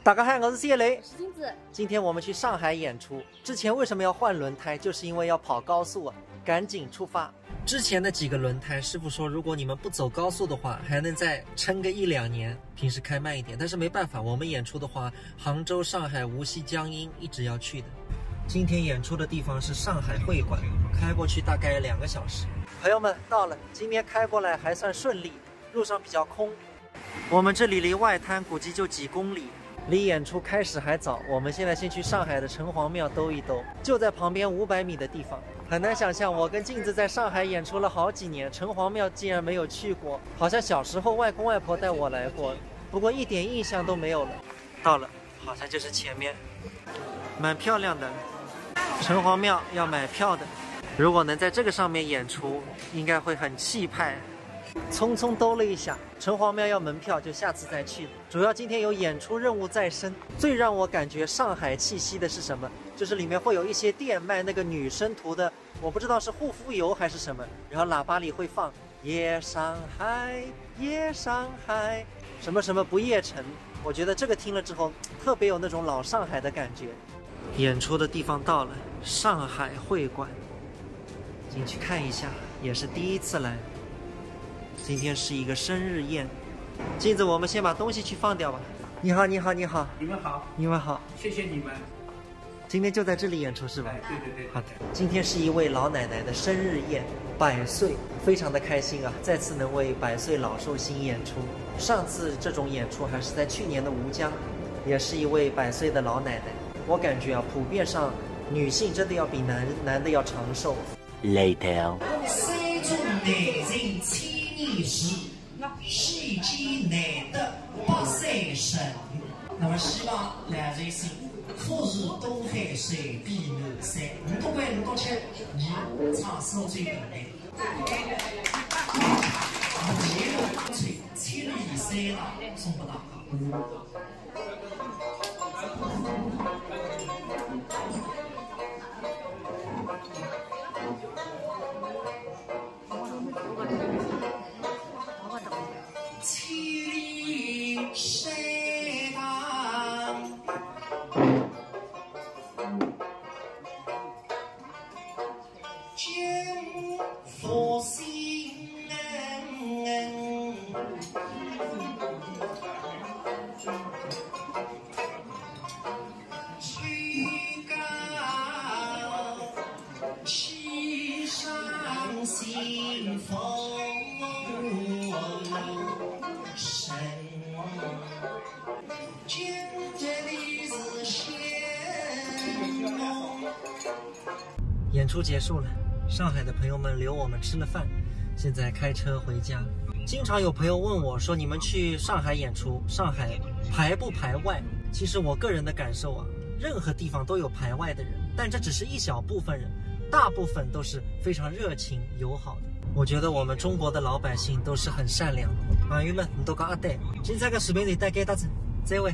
大家好，我是谢雷，我是金子。今天我们去上海演出，之前为什么要换轮胎？就是因为要跑高速啊，赶紧出发。之前的几个轮胎，师傅说如果你们不走高速的话，还能再撑个1、2年，平时开慢一点。但是没办法，我们演出的话，杭州、上海、无锡、江阴一直要去的。今天演出的地方是上海会馆，开过去大概2个小时。朋友们到了，今天开过来还算顺利，路上比较空。我们这里离外滩估计就几公里。离演出开始还早，我们现在先去上海的城隍庙兜一兜，就在旁边500米的地方。很难想象，我跟镜子在上海演出了好几年，城隍庙竟然没有去过，好像小时候外公外婆带我来过，不过一点印象都没有了。到了，好像就是前面，蛮漂亮的。城隍庙要买票的，如果能在这个上面演出，应该会很气派。匆匆兜了一下，城隍庙要门票，就下次再去了。主要今天有演出任务在身。最让我感觉上海气息的是什么？就是里面会有一些店卖那个女生涂的，我不知道是护肤油还是什么，然后喇叭里会放夜上海夜上海什么什么不夜城。我觉得这个听了之后特别有那种老上海的感觉。演出的地方到了，上海会馆，进去看一下，也是第一次来。今天是一个生日宴，镜子，我们先把东西去放掉吧。你好，你好，你好，你们好，你们好，谢谢你们。今天就在这里演出是吧？对对对。好的，今天是一位老奶奶的生日宴，100岁，非常的开心啊！再次能为100岁老寿星演出。上次这种演出还是在去年的吴江，也是一位100岁的老奶奶。我感觉啊，普遍上女性真的要比男的要长寿。Later。山中男人千年时，世间难得83生。那么希望两人是富如东海水，比南山。5多关5多7，你唱首最平淡。节目吹7里3郎送给大家。千里山堂，金佛心吹高七上新风。演出结束了，上海的朋友们留我们吃了饭，现在开车回家。经常有朋友问我说，你们去上海演出，上海排不排外？其实我个人的感受啊，任何地方都有排外的人，但这只是一小部分人，大部分都是非常热情友好的。我觉得我们中国的老百姓都是很善良的。朋友们，你都讲阿呆，今天这个视频就带给大家，再会。